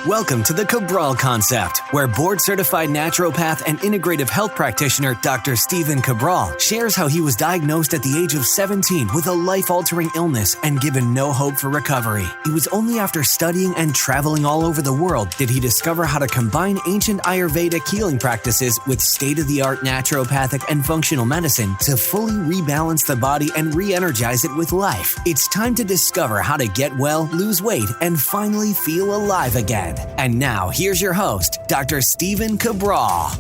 Welcome to the Cabral Concept, where board-certified naturopath and integrative health practitioner Dr. Stephen Cabral shares how he was diagnosed at the age of 17 with a life-altering illness and given no hope for recovery. It was only after studying and traveling all over the world did he discover how to combine ancient Ayurvedic healing practices with state-of-the-art naturopathic and functional medicine to fully rebalance the body and re-energize it with life. It's time to discover how to get well, lose weight, and finally feel alive again. And now, here's your host, Dr. Stephen Cabral.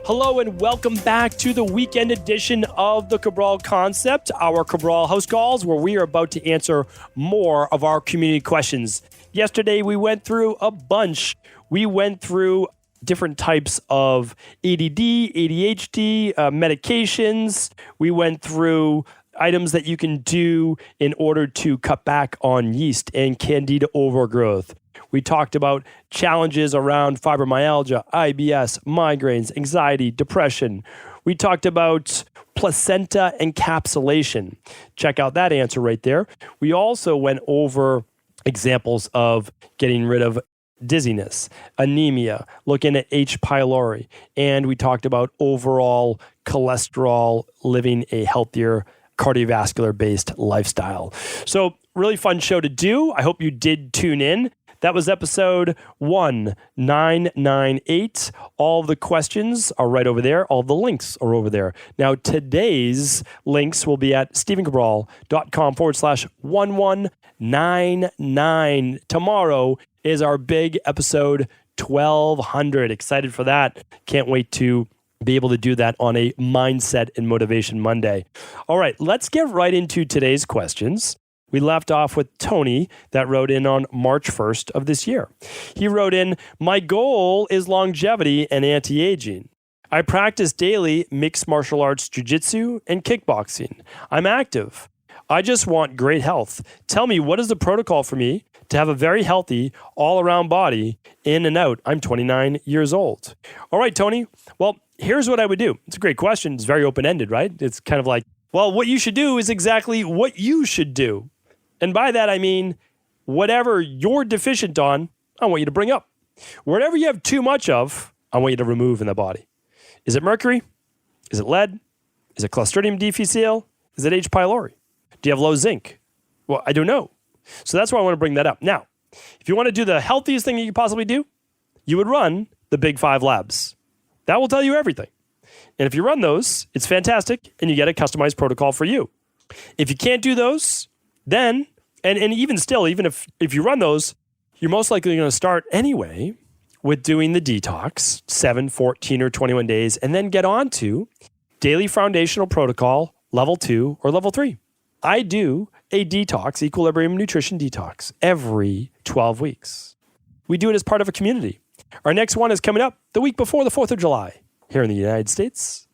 Hello and welcome back to the weekend edition of the Cabral Concept, our Cabral House Calls, where we are about to answer more of our community questions. Yesterday, we went through a bunch. We went through different types of ADD, ADHD, medications. We went through items that you can do in order to cut back on yeast and candida overgrowth. We talked about challenges around fibromyalgia, IBS, migraines, anxiety, depression. We talked about placenta encapsulation. Check out that answer right there. We also went over examples of getting rid of dizziness, anemia, looking at H. pylori, and we talked about overall cholesterol, living a healthier cardiovascular-based lifestyle. So really fun show to do. I hope you did tune in. That was episode 1998. All the questions are right over there. All the links are over there. Now, today's links will be at stephencabral.com/1199. Tomorrow is our big episode 1200. Excited for that. Can't wait to be able to do that on a Mindset and Motivation Monday. All right, let's get right into today's questions. We left off with Tony that wrote in on March 1st of this year. He wrote in, "My goal is longevity and anti-aging. I practice daily mixed martial arts, jiu-jitsu, and kickboxing. I'm active. I just want great health. Tell me, what is the protocol for me to have a very healthy, all-around body, in and out? I'm 29 years old." All right, Tony. Well, here's what I would do. It's a great question. It's very open-ended, right? It's kind of like, well, what you should do is exactly what you should do. And by that, I mean, whatever you're deficient on, I want you to bring up. Whatever you have too much of, I want you to remove in the body. Is it mercury? Is it lead? Is it Clostridium difficile? Is it H. pylori? Do you have low zinc? Well, I don't know. So that's why I want to bring that up. Now, if you want to do the healthiest thing you could possibly do, you would run the Big 5 labs. That will tell you everything. And if you run those, it's fantastic, and you get a customized protocol for you. If you can't do those, then, and even still, even if you run those, you're most likely going to start anyway with doing the detox, 7, 14, or 21 days, and then get on to daily foundational protocol, level 2 or level 3. I do a detox, equilibrium nutrition detox, every 12 weeks. We do it as part of a community. Our next one is coming up the week before the 4th of July here in the United States.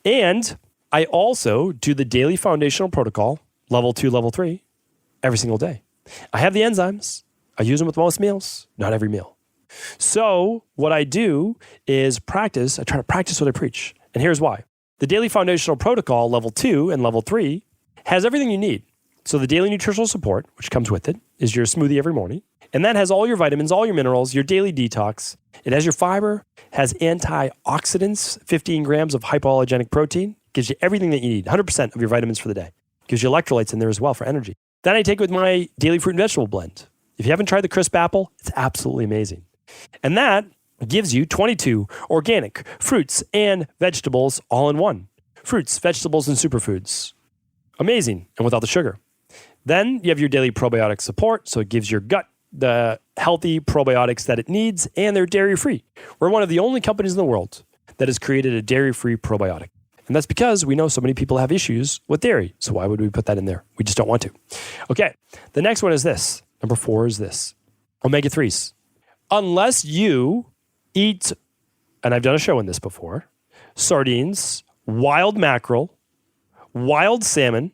And I also do the daily foundational protocol, level 2, level 3, every single day. I have the enzymes. I use them with most meals, not every meal. So what I do is practice. I try to practice what I preach. And here's why. The daily foundational protocol, level 2 and level 3, has everything you need. So the daily nutritional support, which comes with it, is your smoothie every morning. And that has all your vitamins, all your minerals, your daily detox. It has your fiber, has antioxidants, 15 grams of hypoallergenic protein, gives you everything that you need, 100% of your vitamins for the day. Gives you electrolytes in there as well for energy. Then I take it with my daily fruit and vegetable blend. If you haven't tried the crisp apple, it's absolutely amazing. And that gives you 22 organic fruits and vegetables all in one. Fruits, vegetables, and superfoods. Amazing, and without the sugar. Then you have your daily probiotic support, so it gives your gut the healthy probiotics that it needs, and they're dairy-free. We're one of the only companies in the world that has created a dairy-free probiotic. And that's because we know so many people have issues with dairy. So why would we put that in there? We just don't want to. Okay, the next one is this. Number 4 is this. Omega-3s. Unless you eat, and I've done a show on this before, sardines, wild mackerel, wild salmon,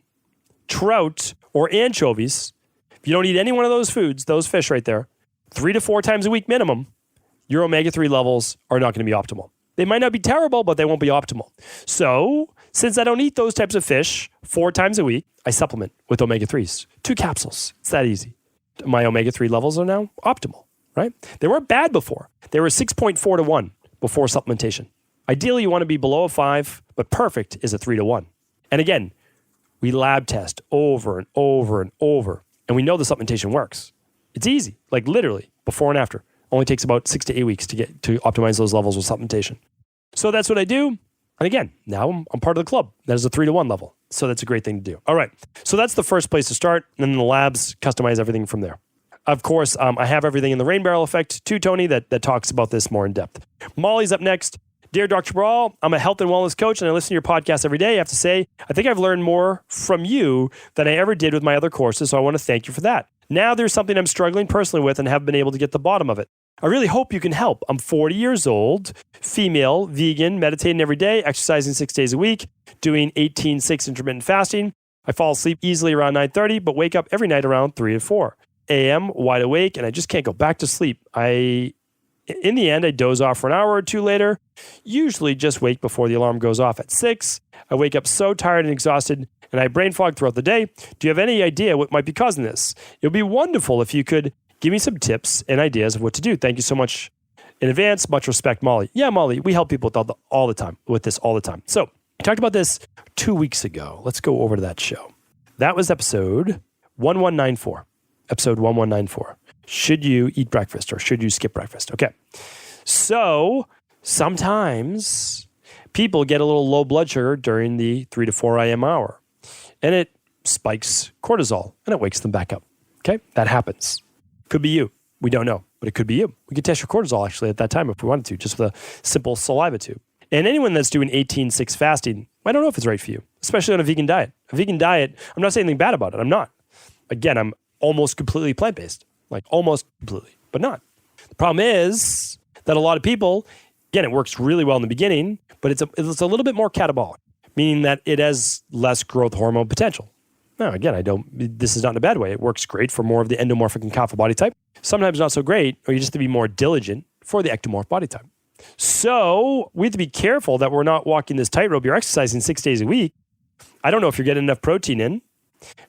trout, or anchovies, if you don't eat any one of those foods, those fish right there, 3 to 4 times a week minimum, your omega-3 levels are not going to be optimal. They might not be terrible, but they won't be optimal. So since I don't eat those types of fish 4 times a week, I supplement with omega-3s. 2 capsules. It's that easy. my omega-3 levels are now optimal, right? They weren't bad before. They were 6.4 to 1 before supplementation. Ideally, you want to be below a 5, but perfect is a 3 to 1. And again, we lab test over and over and over, and we know the supplementation works. It's easy, like literally, before and after. Only takes about 6 to 8 weeks to get to optimize those levels with supplementation. So that's what I do. And again, now I'm part of the club. That is a 3 to 1 level. So that's a great thing to do. All right. So that's the first place to start. And then the labs customize everything from there. Of course, I have everything in the Rain Barrel Effect too, Tony, that talks about this more in depth. Molly's up next. Dear Dr. Cabral, I'm a health and wellness coach and I listen to your podcast every day. I have to say, I think I've learned more from you than I ever did with my other courses. So I want to thank you for that. Now there's something I'm struggling personally with and have been able to get the bottom of it. I really hope you can help. I'm 40 years old, female, vegan, meditating every day, exercising 6 days a week, doing 18/6 intermittent fasting. I fall asleep easily around 9:30, but wake up every night around 3 or 4 a.m., wide awake, and I just can't go back to sleep. In the end, I doze off for an hour or two later, usually just wake before the alarm goes off at 6. I wake up so tired and exhausted, and I have brain fog throughout the day. Do you have any idea what might be causing this? It would be wonderful if you could give me some tips and ideas of what to do. Thank you so much in advance. Much respect, Molly. Yeah, Molly, we help people all the time. So I talked about this 2 weeks ago. Let's go over to that show. That was episode 1194. Episode 1194. Should you eat breakfast or should you skip breakfast? Okay. So sometimes people get a little low blood sugar during the 3 to 4 a.m. hour, and it spikes cortisol and it wakes them back up. Okay. That happens. Could be you. We don't know, but it could be you. We could test your cortisol actually at that time if we wanted to, just with a simple saliva tube. And anyone that's doing 18/6 fasting, I don't know if it's right for you, especially on a vegan diet. A vegan diet, I'm not saying anything bad about it. I'm not. Again, I'm almost completely plant-based, like almost completely, but not. The problem is that a lot of people, again, it works really well in the beginning, but it's a little bit more catabolic, meaning that it has less growth hormone potential. Now, again, this is not in a bad way. It works great for more of the endomorphic and kapha body type. Sometimes not so great, or you just have to be more diligent for the ectomorph body type. So we have to be careful that we're not walking this tightrope. You're exercising 6 days a week. I don't know if you're getting enough protein in.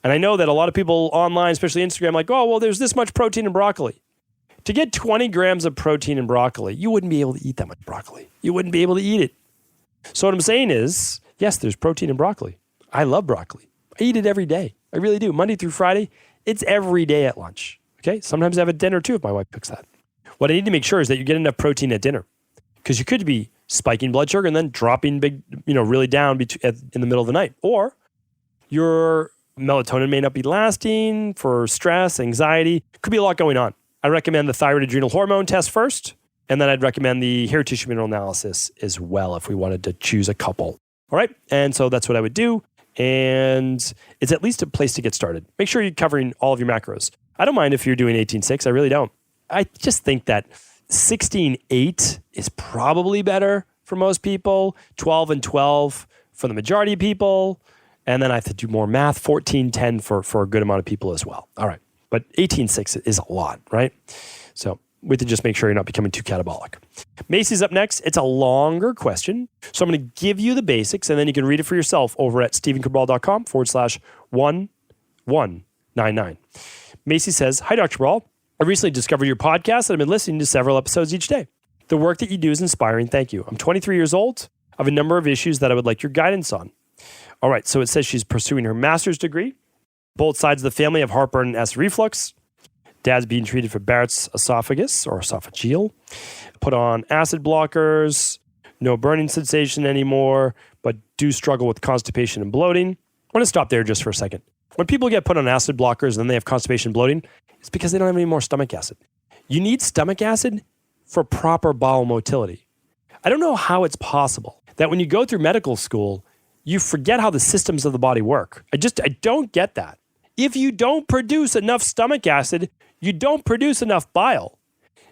And I know that a lot of people online, especially Instagram, like, oh, well, there's this much protein in broccoli. To get 20 grams of protein in broccoli, you wouldn't be able to eat that much broccoli. You wouldn't be able to eat it. So what I'm saying is, yes, there's protein in broccoli. I love broccoli. I eat it every day. I really do. Monday through Friday, it's every day at lunch. Okay? Sometimes I have a dinner too if my wife cooks that. What I need to make sure is that you get enough protein at dinner, because you could be spiking blood sugar and then dropping really down in the middle of the night. Or your melatonin may not be lasting for stress, anxiety. Could be a lot going on. I recommend the thyroid adrenal hormone test first, and then I'd recommend the hair tissue mineral analysis as well if we wanted to choose a couple. All right? And so that's what I would do. And it's at least a place to get started. Make sure you're covering all of your macros. I don't mind if you're doing 18/6. I really don't. I just think that 16/8 is probably better for most people. 12 and 12 for the majority of people. And then I have to do more math. 14/10 for a good amount of people as well. All right. But 18/6 is a lot, right? So we have to just make sure you're not becoming too catabolic. Macy's up next. It's a longer question. So I'm going to give you the basics, and then you can read it for yourself over at stephencabral.com/1199. Macy says, hi, Dr. Cabral. I recently discovered your podcast and I've been listening to several episodes each day. The work that you do is inspiring. Thank you. I'm 23 years old. I have a number of issues that I would like your guidance on. All right. So it says she's pursuing her master's degree. Both sides of the family have heartburn and acid reflux. Dad's being treated for Barrett's esophagus or esophageal. Put on acid blockers. No burning sensation anymore, but do struggle with constipation and bloating. I want to stop there just for a second. When people get put on acid blockers and then they have constipation and bloating, it's because they don't have any more stomach acid. You need stomach acid for proper bowel motility. I don't know how it's possible that when you go through medical school, you forget how the systems of the body work. I don't get that. If you don't produce enough stomach acid, you don't produce enough bile.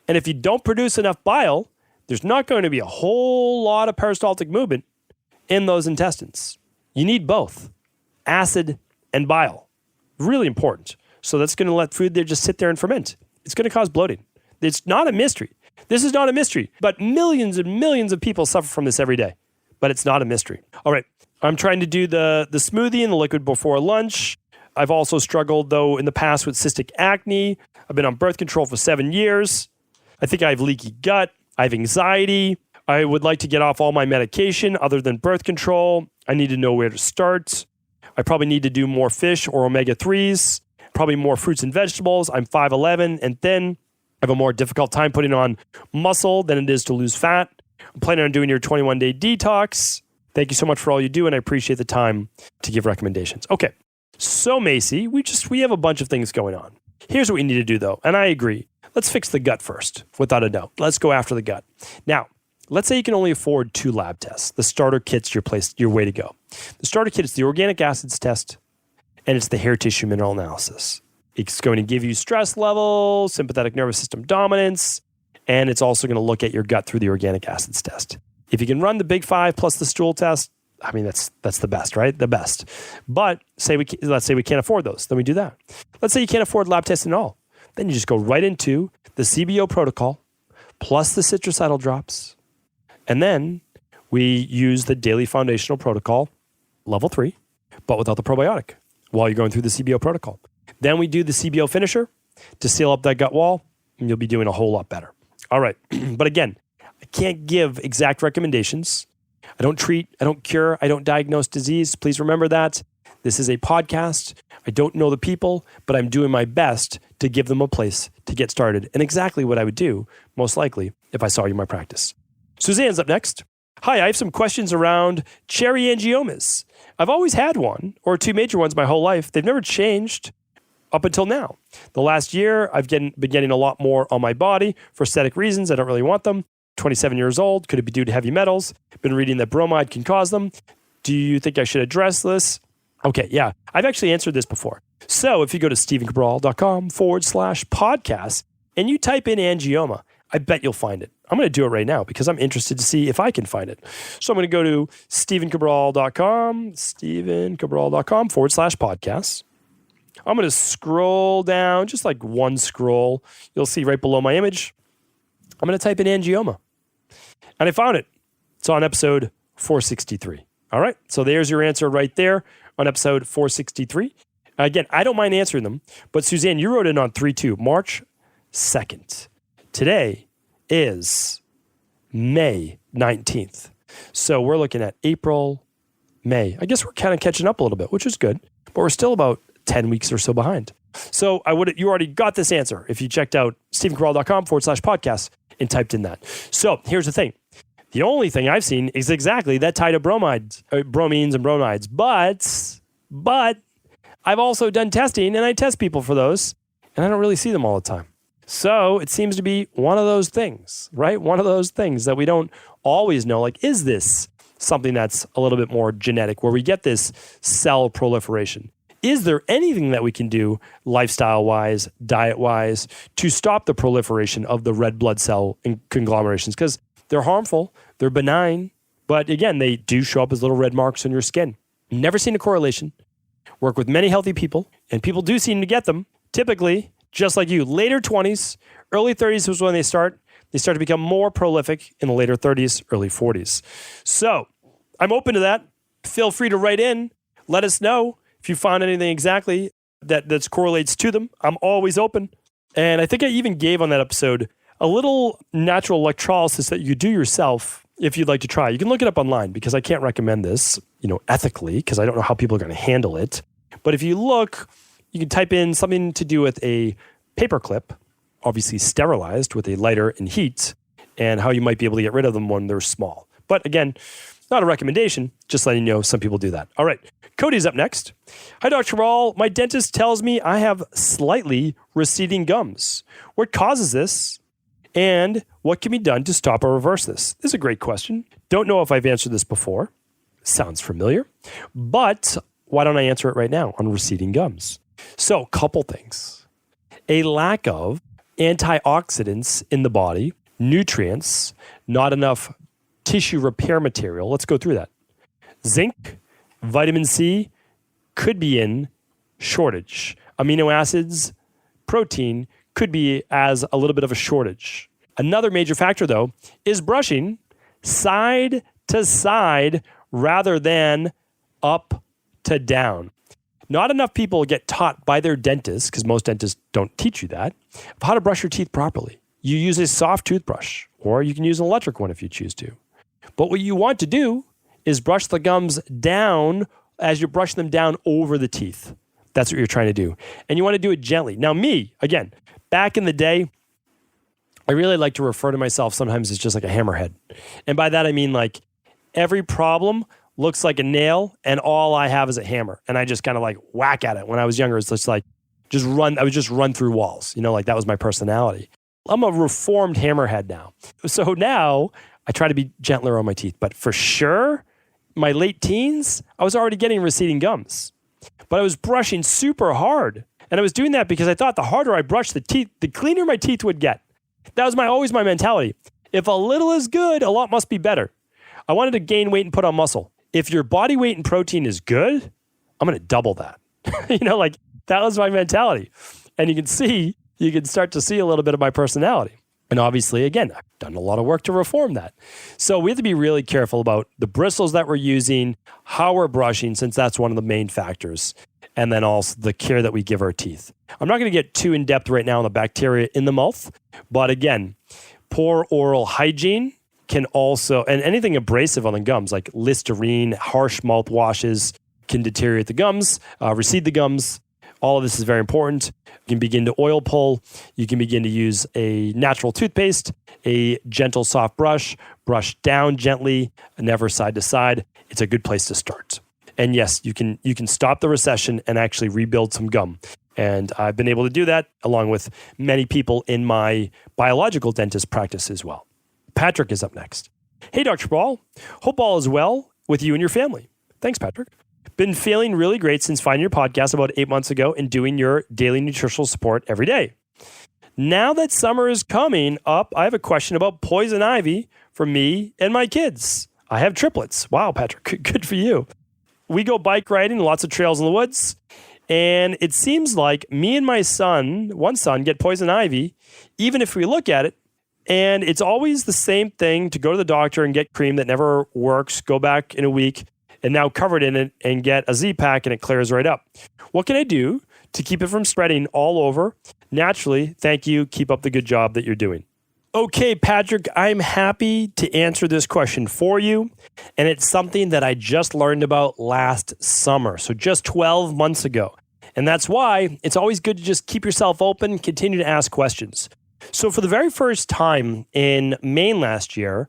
And if you don't produce enough bile, there's not going to be a whole lot of peristaltic movement in those intestines. You need both acid and bile. Really important. So that's going to let food there just sit there and ferment. It's going to cause bloating. It's not a mystery. This is not a mystery, but millions and millions of people suffer from this every day. But it's not a mystery. All right. I'm trying to do the smoothie and the liquid before lunch. I've also struggled, though, in the past with cystic acne. I've been on birth control for 7 years. I think I have leaky gut. I have anxiety. I would like to get off all my medication other than birth control. I need to know where to start. I probably need to do more fish or omega-3s, probably more fruits and vegetables. I'm 5'11" and thin. I have a more difficult time putting on muscle than it is to lose fat. I'm planning on doing your 21-day detox. Thank you so much for all you do, and I appreciate the time to give recommendations. Okay, so Macy, we have a bunch of things going on. Here's what we need to do, though, and I agree. Let's fix the gut first, without a doubt. Let's go after the gut. Now, let's say you can only afford 2 lab tests. The starter kit's your way to go. The starter kit is the organic acids test, and it's the hair tissue mineral analysis. It's going to give you stress level, sympathetic nervous system dominance, and it's also going to look at your gut through the organic acids test. If you can run the big 5 plus the stool test, I mean, that's the best, right? The best. But let's say we can't afford those. Then we do that. Let's say you can't afford lab testing at all. Then you just go right into the CBO protocol plus the citricidal drops. And then we use the daily foundational protocol, level 3, but without the probiotic while you're going through the CBO protocol. Then we do the CBO finisher to seal up that gut wall, and you'll be doing a whole lot better. All right. But again, I can't give exact recommendations. I don't treat, I don't cure, I don't diagnose disease. Please remember that. This is a podcast. I don't know the people, but I'm doing my best to give them a place to get started, and exactly what I would do, most likely, if I saw you in my practice. Suzanne's up next. Hi, I have some questions around cherry angiomas. I've always had one or 2 major ones my whole life. They've never changed up until now. The last year, I've been getting a lot more on my body for aesthetic reasons. I don't really want them. 27 years old. Could it be due to heavy metals? Been reading that bromide can cause them. Do you think I should address this? Okay, yeah. I've actually answered this before. So if you go to stevencabral.com/podcast and you type in angioma, I bet you'll find it. I'm going to do it right now because I'm interested to see if I can find it. So I'm going to go to stevencabral.com/podcast. I'm going to scroll down, just like one scroll. You'll see right below my image. I'm going to type in angioma. And I found it. It's on episode 463. All right. So there's your answer right there on episode 463. Again, I don't mind answering them, but Suzanne, you wrote in on 3/2, March 2nd. Today is May 19th. So we're looking at April, May. I guess we're kind of catching up a little bit, which is good, but we're still about 10 weeks or so behind. So you already got this answer if you checked out stevencabral.com/podcast and typed in that. So here's the thing. The only thing I've seen is exactly that tie to bromines and bromides. But I've also done testing and I test people for those and I don't really see them all the time. So it seems to be one of those things, right? One of those things that we don't always know, like, is this something that's a little bit more genetic where we get this cell proliferation? Is there anything that we can do lifestyle-wise, diet-wise, to stop the proliferation of the red blood cell conglomerations? Because they're harmful, they're benign, but again, they do show up as little red marks on your skin. Never seen a correlation. Work with many healthy people, and people do seem to get them. Typically, just like you, later 20s, early 30s is when they start. They start to become more prolific in the later 30s, early 40s. So I'm open to that. Feel free to write in. Let us know if you found anything exactly that correlates to them. I'm always open. And I think I even gave on that episode a little natural electrolysis that you do yourself if you'd like to try. You can look it up online because I can't recommend this, ethically, because I don't know how people are going to handle it. But if you look, you can type in something to do with a paperclip, obviously sterilized with a lighter and heat, and how you might be able to get rid of them when they're small. But again, not a recommendation, just letting you know some people do that. All right, Cody's up next. Hi, Dr. Cabral. My dentist tells me I have slightly receding gums. What causes this? And what can be done to stop or reverse this? This is a great question. Don't know if I've answered this before. Sounds familiar. But why don't I answer it right now on receding gums? So, couple things. A lack of antioxidants in the body, nutrients, not enough tissue repair material. Let's go through that. Zinc, vitamin C could be in shortage. Amino acids, protein could be as a little bit of a shortage. Another major factor, though, is brushing side to side rather than up to down. Not enough people get taught by their dentist, because most dentists don't teach you that, of how to brush your teeth properly. You use a soft toothbrush, or you can use an electric one if you choose to. But what you want to do is brush the gums down as you brush them down over the teeth. That's what you're trying to do. And you want to do it gently. Now me, again, back in the day, I really like to refer to myself sometimes as just like a hammerhead. And by that I mean like every problem looks like a nail and all I have is a hammer. And I just kind of like whack at it. When I was younger, it's just like, I would just run through walls. Like that was my personality. I'm a reformed hammerhead now. So now I try to be gentler on my teeth. But for sure, my late teens, I was already getting receding gums. But I was brushing super hard. And I was doing that because I thought the harder I brushed the teeth, the cleaner my teeth would get. That was always my mentality. If a little is good, a lot must be better. I wanted to gain weight and put on muscle. If your body weight and protein is good, I'm going to double that. Like that was my mentality. And you can start to see a little bit of my personality. And obviously, again, I've done a lot of work to reform that. So we have to be really careful about the bristles that we're using, how we're brushing, since that's one of the main factors. And then also the care that we give our teeth. I'm not going to get too in depth right now on the bacteria in the mouth. But again, poor oral hygiene can also, and anything abrasive on the gums, like Listerine, harsh mouthwashes, can deteriorate the gums, recede the gums. All of this is very important. You can begin to oil pull. You can begin to use a natural toothpaste, a gentle, soft brush down gently, never side to side. It's a good place to start. And yes, you can stop the recession and actually rebuild some gum. And I've been able to do that along with many people in my biological dentist practice as well. Patrick is up next. Hey, Dr. Ball. Hope all is well with you and your family. Thanks, Patrick. Been feeling really great since finding your podcast about 8 months ago and doing your daily nutritional support every day. Now that summer is coming up, I have a question about poison ivy for me and my kids. I have triplets. Wow, Patrick, good for you. We go bike riding, lots of trails in the woods. And it seems like me and my one son, get poison ivy, even if we look at it. And it's always the same thing to go to the doctor and get cream that never works, go back in a week, and now covered in it and get a Z-Pack and it clears right up. What can I do to keep it from spreading all over naturally? Thank you. Keep up the good job that you're doing. Okay, Patrick, I'm happy to answer this question for you. And it's something that I just learned about last summer. So just 12 months ago. And that's why it's always good to just keep yourself open and continue to ask questions. So for the very first time in Maine last year,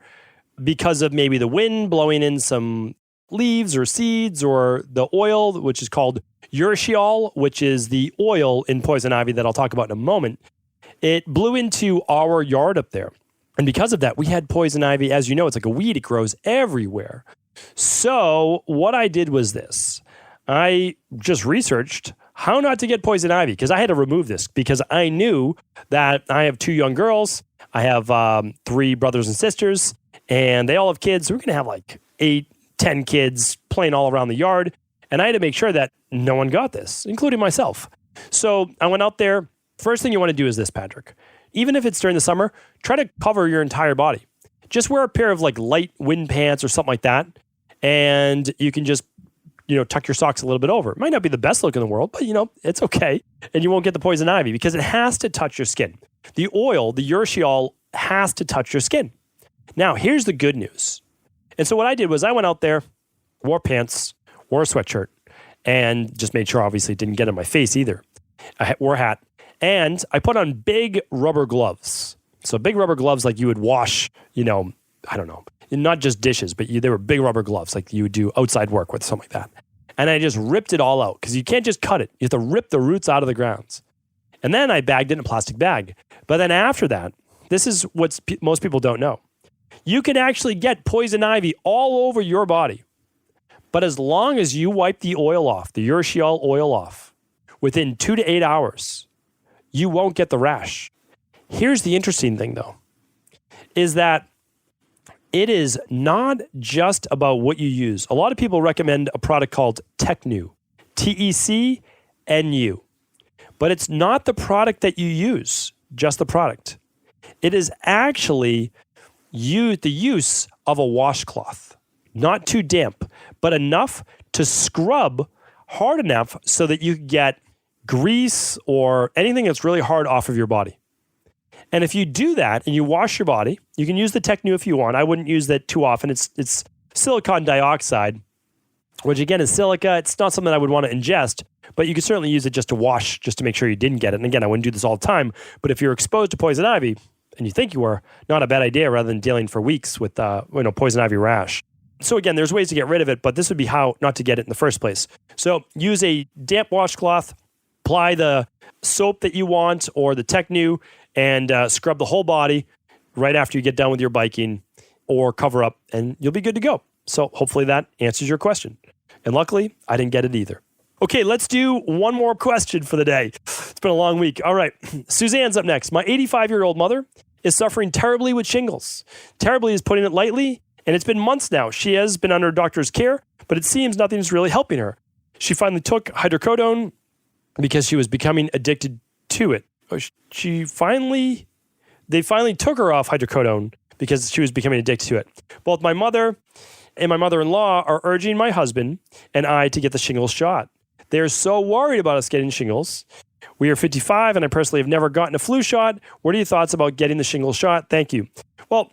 because of maybe the wind blowing in some leaves or seeds or the oil, which is called urushiol, which is the oil in poison ivy that I'll talk about in a moment, it blew into our yard up there. And because of that, we had poison ivy. As you know, it's like a weed. It grows everywhere. So what I did was this. I just researched how not to get poison ivy because I had to remove this because I knew that I have 2 young girls. I have 3 brothers and sisters, and they all have kids. So we're going to have like 8, 10 kids playing all around the yard. And I had to make sure that no one got this, including myself. So I went out there. First thing you want to do is this, Patrick. Even if it's during the summer, try to cover your entire body. Just wear a pair of like light wind pants or something like that. And you can just, tuck your socks a little bit over. It might not be the best look in the world, but it's okay. And you won't get the poison ivy because it has to touch your skin. The oil, the urushiol, has to touch your skin. Now, here's the good news. And so what I did was I went out there, wore pants, wore a sweatshirt, and just made sure obviously it didn't get in my face either. I wore a hat. And I put on big rubber gloves. So big rubber gloves like you would wash, I don't know, not just dishes, but they were big rubber gloves like you would do outside work with, something like that. And I just ripped it all out because you can't just cut it. You have to rip the roots out of the grounds. And then I bagged it in a plastic bag. But then after that, this is what most people don't know. You can actually get poison ivy all over your body. But as long as you wipe the oil off, the urushiol oil off, within 2 to 8 hours, you won't get the rash. Here's the interesting thing, though, is that it is not just about what you use. A lot of people recommend a product called Tecnu, Tecnu, but it's not the product that you use, just the product. It is actually the use of a washcloth, not too damp, but enough to scrub hard enough so that you get grease or anything that's really hard off of your body. And if you do that and you wash your body, you can use the Technu if you want. I wouldn't use that too often. It's silicon dioxide, which again is silica. It's not something I would want to ingest, but you can certainly use it just to wash, just to make sure you didn't get it. And again, I wouldn't do this all the time, but if you're exposed to poison ivy and you think you were, not a bad idea rather than dealing for weeks with poison ivy rash. So again, there's ways to get rid of it, but this would be how not to get it in the first place. So use a damp washcloth, apply the soap that you want or the Technu, and scrub the whole body right after you get done with your biking, or cover up, and you'll be good to go. So hopefully that answers your question. And luckily, I didn't get it either. Okay, let's do one more question for the day. It's been a long week. All right, Suzanne's up next. My 85-year-old mother is suffering terribly with shingles. Terribly is putting it lightly, and it's been months now. She has been under a doctor's care, but it seems nothing's really helping her. She finally took hydrocodone because she was becoming addicted to it. They finally took her off hydrocodone because she was becoming addicted to it. Both my mother and my mother-in-law are urging my husband and I to get the shingles shot. They're so worried about us getting shingles. We are 55 and I personally have never gotten a flu shot. What are your thoughts about getting the shingles shot? Thank you. Well,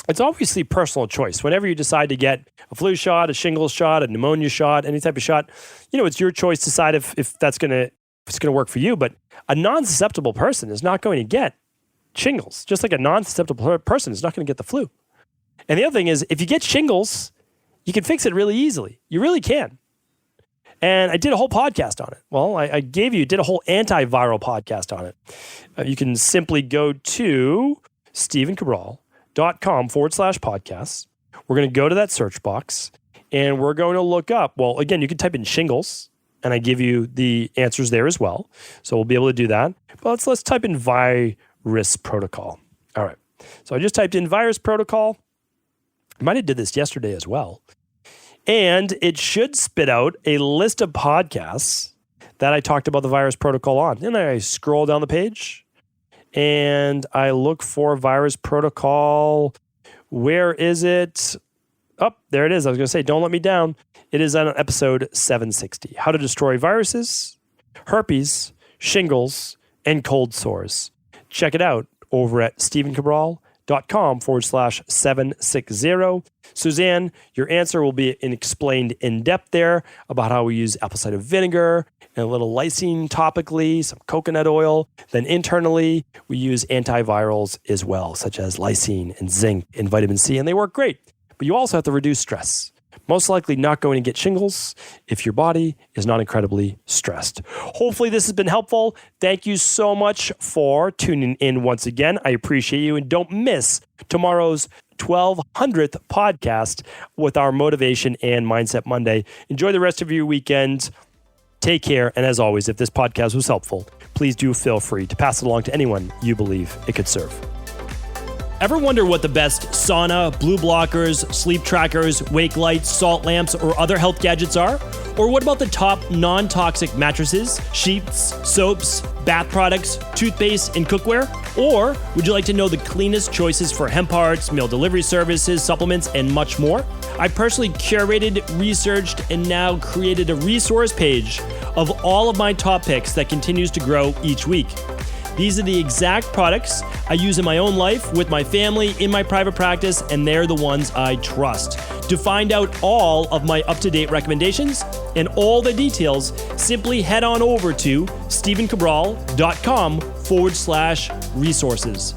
it's obviously personal choice. Whenever you decide to get a flu shot, a shingles shot, a pneumonia shot, any type of shot, it's your choice to decide if that's going to work for you. But a non-susceptible person is not going to get shingles, just like a non-susceptible person is not going to get the flu. And the other thing is, if you get shingles, you can fix it really easily. You really can. And I did a whole podcast on it. Well, I did a whole antiviral podcast on it. You can simply go to StephenCabral.com/podcasts. We're going to go to that search box and we're going to look up, well, again, you can type in shingles and I give you the answers there as well. So we'll be able to do that. But let's type in virus protocol. All right. So I just typed in virus protocol. I might have did this yesterday as well. And it should spit out a list of podcasts that I talked about the virus protocol on. And I scroll down the page and I look for virus protocol. Where is it? Oh, there it is. I was going to say, don't let me down. It is on episode 760. How to destroy viruses, herpes, shingles, and cold sores. Check it out over at StephenCabral.com/760. Suzanne, your answer will be explained in depth there about how we use apple cider vinegar and a little lysine topically, some coconut oil. Then internally, we use antivirals as well, such as lysine and zinc and vitamin C, and they work great. But you also have to reduce stress. Most likely not going to get shingles if your body is not incredibly stressed. Hopefully this has been helpful. Thank you so much for tuning in once again. I appreciate you. And don't miss tomorrow's 1200th podcast with our Motivation and Mindset Monday. Enjoy the rest of your weekend. Take care. And as always, if this podcast was helpful, please do feel free to pass it along to anyone you believe it could serve. Ever wonder what the best sauna, blue blockers, sleep trackers, wake lights, salt lamps, or other health gadgets are? Or what about the top non-toxic mattresses, sheets, soaps, bath products, toothpaste, and cookware? Or would you like to know the cleanest choices for hemp parts, meal delivery services, supplements, and much more? I personally curated, researched, and now created a resource page of all of my top picks that continues to grow each week. These are the exact products I use in my own life, with my family, in my private practice, and they're the ones I trust. To find out all of my up-to-date recommendations and all the details, simply head on over to StephenCabral.com/resources.